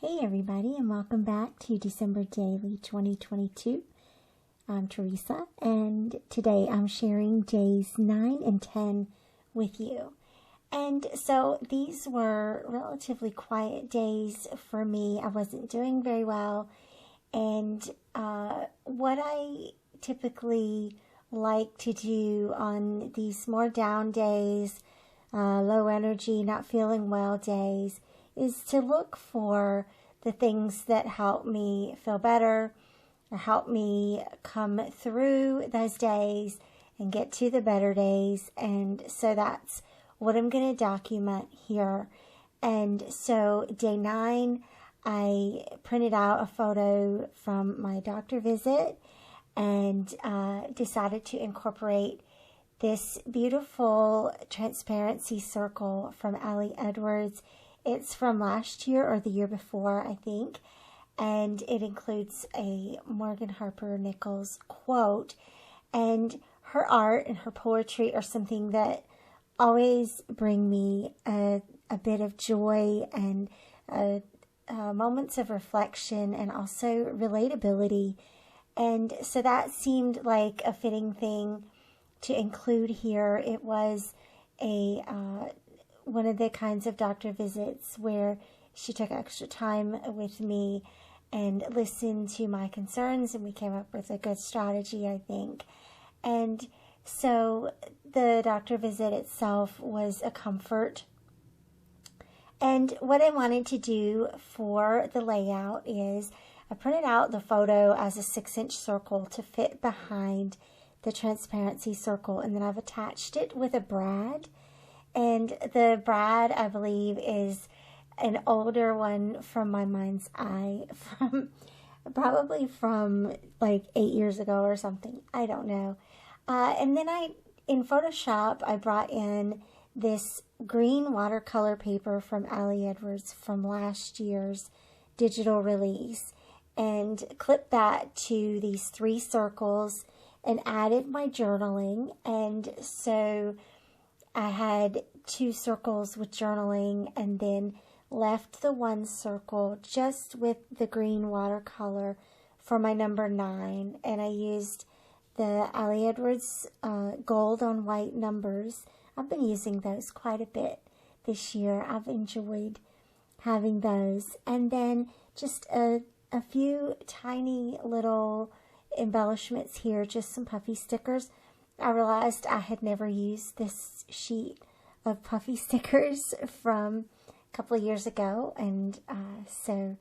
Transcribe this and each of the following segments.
Hey everybody, and welcome back to December Daily 2022. I'm Theresa, and today I'm sharing days 9 and 10 with you. And so these were relatively quiet days for me. I wasn't doing very well, and what I typically like to do on these more down days, low energy, not feeling well days, is to look for the things that help me feel better or help me come through those days and get to the better days. And so that's what I'm going to document here. And so day 9, I printed out a photo from my doctor visit and decided to incorporate this beautiful transparency circle from Ali Edwards. It's from last year or the year before, I think, and it includes a Morgan Harper Nichols quote. And her art and her poetry are something that always bring me a bit of joy and moments of reflection and also relatability. And so that seemed like a fitting thing to include here. It was a one of the kinds of doctor visits where she took extra time with me and listened to my concerns, and we came up with a good strategy, I think. And so the doctor visit itself was a comfort. And what I wanted to do for the layout is I printed out the photo as a 6-inch circle to fit behind the transparency circle, and then I've attached it with a brad. And the brad, I believe, is an older one from my mind's eye, probably from like 8 years ago or something. I don't know. And then in Photoshop, I brought in this green watercolor paper from Ali Edwards from last year's digital release and clipped that to these 3 circles and added my journaling. And so I had 2 circles with journaling and then left the 1 circle just with the green watercolor for my number 9. And I used the Ali Edwards gold on white numbers. I've been using those quite a bit this year. I've enjoyed having those. And then just a few tiny little embellishments here, just some puffy stickers. I realized I had never used this sheet of puffy stickers from a couple of years ago, and so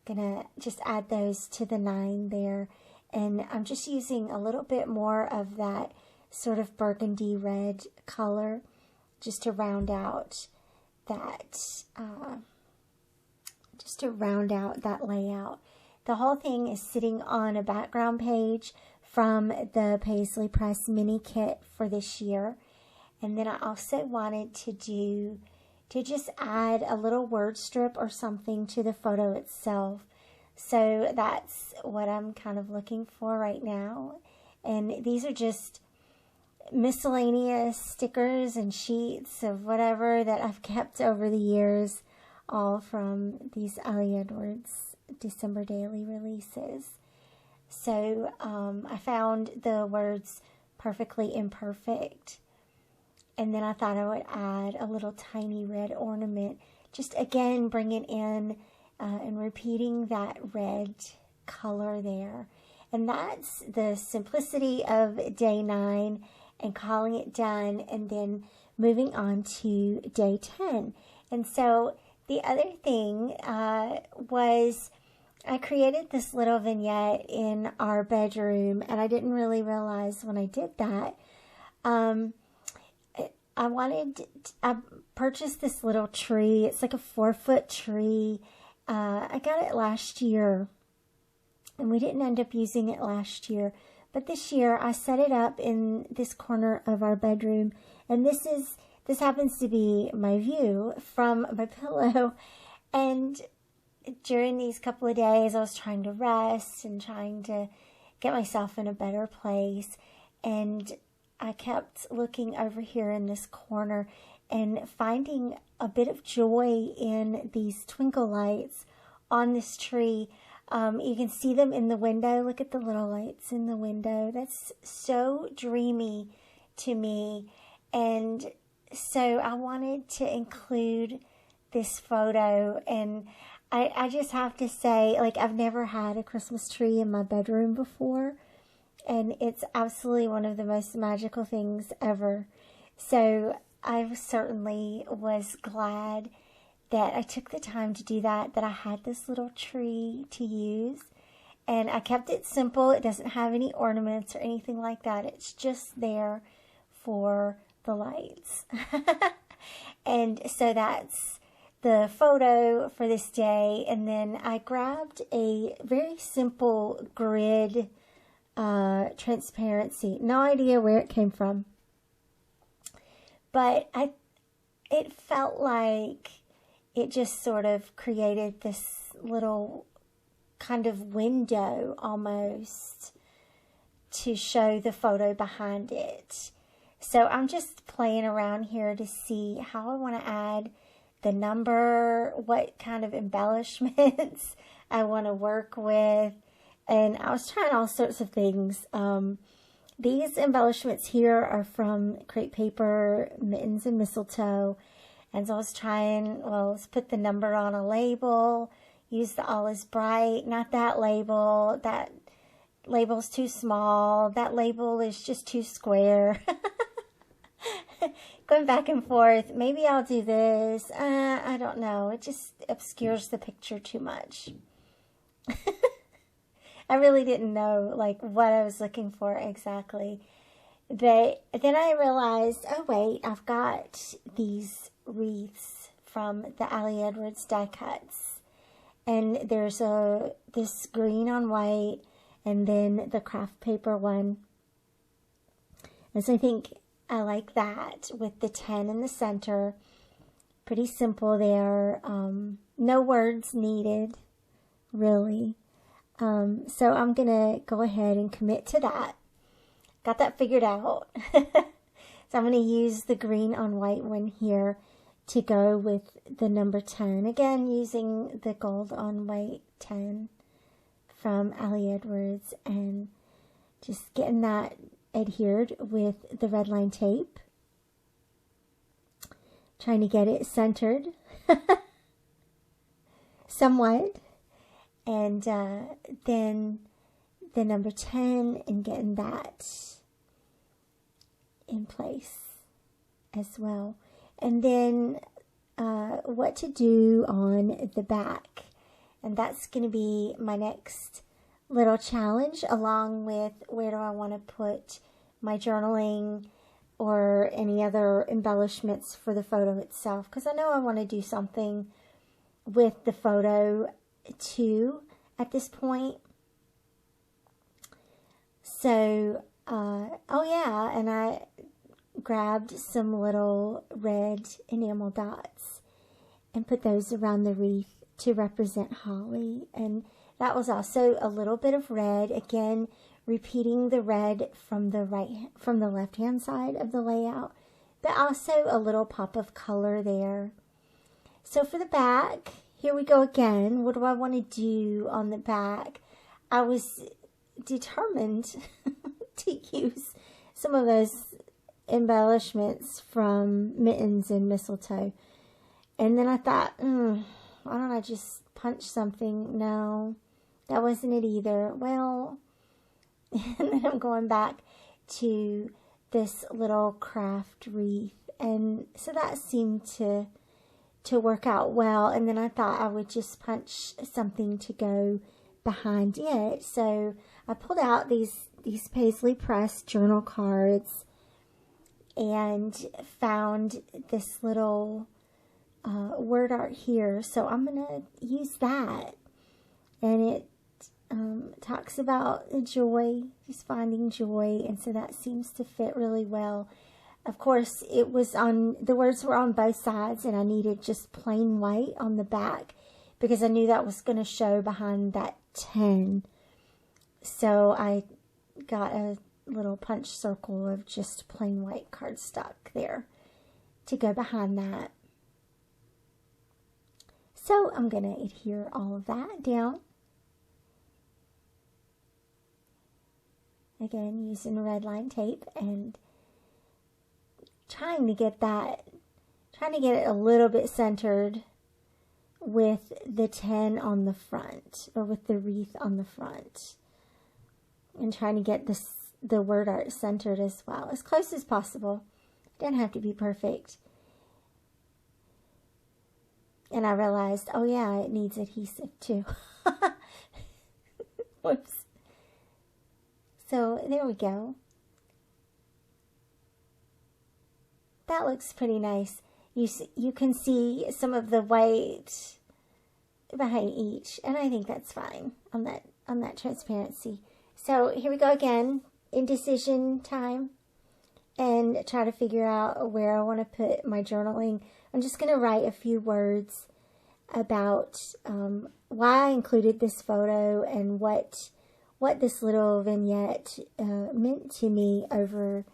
gonna just add those to the 9 there. And I'm just using a little bit more of that sort of burgundy red color just to round out that layout. The whole thing is sitting on a background page from the Paisley Press mini kit for this year. And then I also wanted to just add a little word strip or something to the photo itself. So that's what I'm kind of looking for right now. And these are just miscellaneous stickers and sheets of whatever that I've kept over the years, all from these Ali Edwards December daily releases. So I found the words perfectly imperfect, and then I thought I would add a little tiny red ornament, just again bringing in and repeating that red color there. And that's the simplicity of day 9 and calling it done, and then moving on to day 10. And so the other thing was I created this little vignette in our bedroom, and I didn't really realize when I did that. I purchased this little tree. It's like a 4-foot tree. I got it last year, and we didn't end up using it last year. But this year, I set it up in this corner of our bedroom, and this happens to be my view from my pillow. And during these couple of days, I was trying to rest and trying to get myself in a better place. And I kept looking over here in this corner and finding a bit of joy in these twinkle lights on this tree. You can see them in the window. Look at the little lights in the window. That's so dreamy to me. And so I wanted to include this photo, and I just have to say, like, I've never had a Christmas tree in my bedroom before, and it's absolutely one of the most magical things ever. So I certainly was glad that I took the time to do that I had this little tree to use. And I kept it simple. It doesn't have any ornaments or anything like that. It's just there for the lights. And so that's the photo for this day. And then I grabbed a very simple grid transparency. No idea where it came from, but it felt like it just sort of created this little kind of window almost to show the photo behind it. So I'm just playing around here to see how I want to add the number, what kind of embellishments I want to work with. And I was trying all sorts of things. These embellishments here are from crepe paper, mittens, and mistletoe. And so I was trying, well, let's put the number on a label, use the All Is Bright, not that label. That label's too small. That label is just too square. Going back and forth. Maybe I'll do this. I don't know. It just obscures the picture too much. I really didn't know, like, what I was looking for exactly. But then I realized, oh, wait, I've got these wreaths from the Ali Edwards die cuts. And there's this green on white, and then the craft paper one. And so I think I like that with the 10 in the center. Pretty simple there. No words needed, really. So I'm going to go ahead and commit to that. Got that figured out. So I'm going to use the green on white one here to go with the number 10. Again, using the gold on white 10 from Ali Edwards, and just getting that adhered with the red line tape. Trying to get it centered somewhat. And then the number 10 and getting that in place as well. And then what to do on the back. And that's going to be my next little challenge, along with where do I want to put my journaling or any other embellishments for the photo itself. Because I know I want to do something with the photo too at this point. So, oh yeah, and I grabbed some little red enamel dots and put those around the wreath to represent holly. And that was also a little bit of red, again repeating the red from the left hand side of the layout, but also a little pop of color there. So for the back, here we go again. What do I want to do on the back? I was determined to use some of those embellishments from mittens and mistletoe. And then I thought, why don't I just punch something? No, that wasn't it either. Well, and then I'm going back to this little craft wreath. And so that seemed to work out well. And then I thought I would just punch something to go behind it. So I pulled out these paisley pressed journal cards and found this little word art here. So I'm going to use that. And it talks about joy, just finding joy. And so that seems to fit really well. Of course, it was the words were on both sides, and I needed just plain white on the back because I knew that was going to show behind that 10. So I got a little punch circle of just plain white cardstock there to go behind that. So I'm going to adhere all of that down. Again, using red line tape and trying to get it a little bit centered with the 10 on the front, or with the wreath on the front, and trying to get the word art centered as well, as close as possible. Doesn't have to be perfect. And I realized, oh yeah, it needs adhesive too. Whoops. So there we go. That looks pretty nice. You can see some of the white behind each, and I think that's fine on that transparency. So here we go again, indecision time, and try to figure out where I want to put my journaling. I'm just going to write a few words about why I included this photo and what this little vignette meant to me over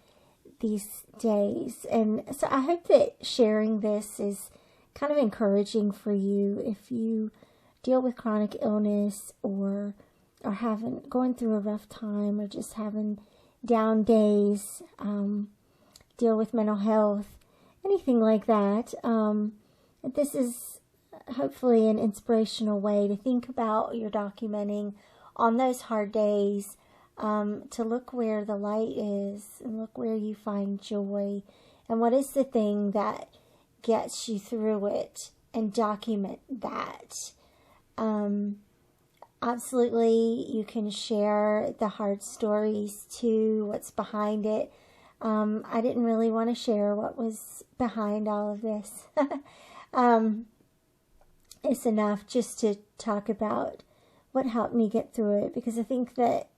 these days. And so I hope that sharing this is kind of encouraging for you if you deal with chronic illness, or going through a rough time, or just having down days, deal with mental health, anything like that. This is hopefully an inspirational way to think about your documenting on those hard days, to look where the light is and look where you find joy, and what is the thing that gets you through it, and document that. Absolutely, you can share the hard stories too, what's behind it. I didn't really want to share what was behind all of this. It's enough just to talk about what helped me get through it, because I think that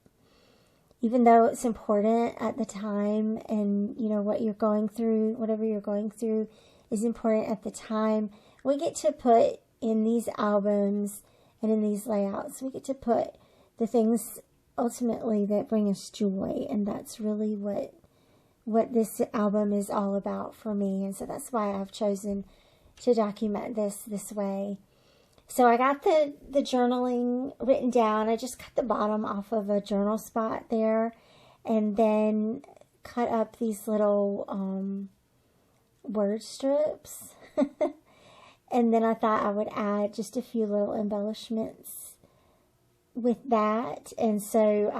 even though it's important at the time, and what you're going through, whatever you're going through is important at the time, we get to put in these albums and in these layouts, we get to put the things ultimately that bring us joy, and that's really what this album is all about for me. And so that's why I've chosen to document this way. So I got the journaling written down. I just cut the bottom off of a journal spot there, and then cut up these little word strips. And then I thought I would add just a few little embellishments with that. And so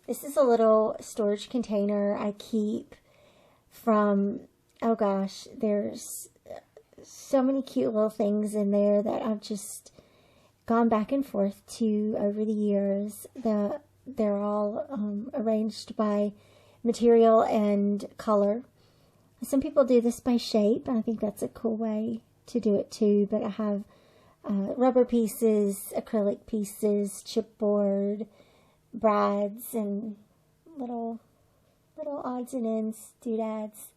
this is a little storage container I keep from, oh gosh, there's so many cute little things in there that I've just gone back and forth to over the years. They're all arranged by material and color. Some people do this by shape, and I think that's a cool way to do it too. But I have rubber pieces, acrylic pieces, chipboard, brads, and little odds and ends, doodads.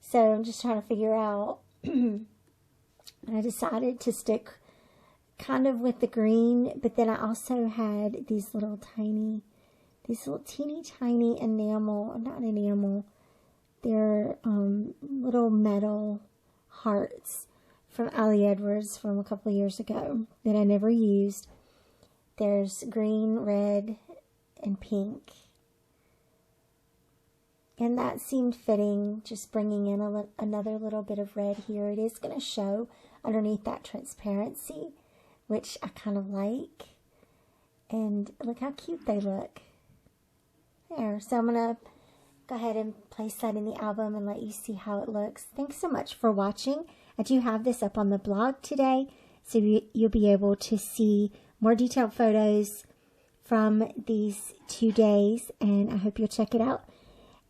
So I'm just trying to figure out, I decided to stick kind of with the green, but then I also had these little teeny tiny enamel, not enamel, they're little metal hearts from Ali Edwards from a couple of years ago that I never used. There's green, red, and pink. And that seemed fitting, just bringing in another little bit of red here. It is going to show underneath that transparency, which I kind of like. And look how cute they look. There. So I'm going to go ahead and place that in the album and let you see how it looks. Thanks so much for watching. I do have this up on the blog today, so you'll be able to see more detailed photos from these 2 days, and I hope you'll check it out.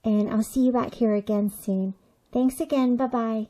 And I'll see you back here again soon. Thanks again. Bye-bye.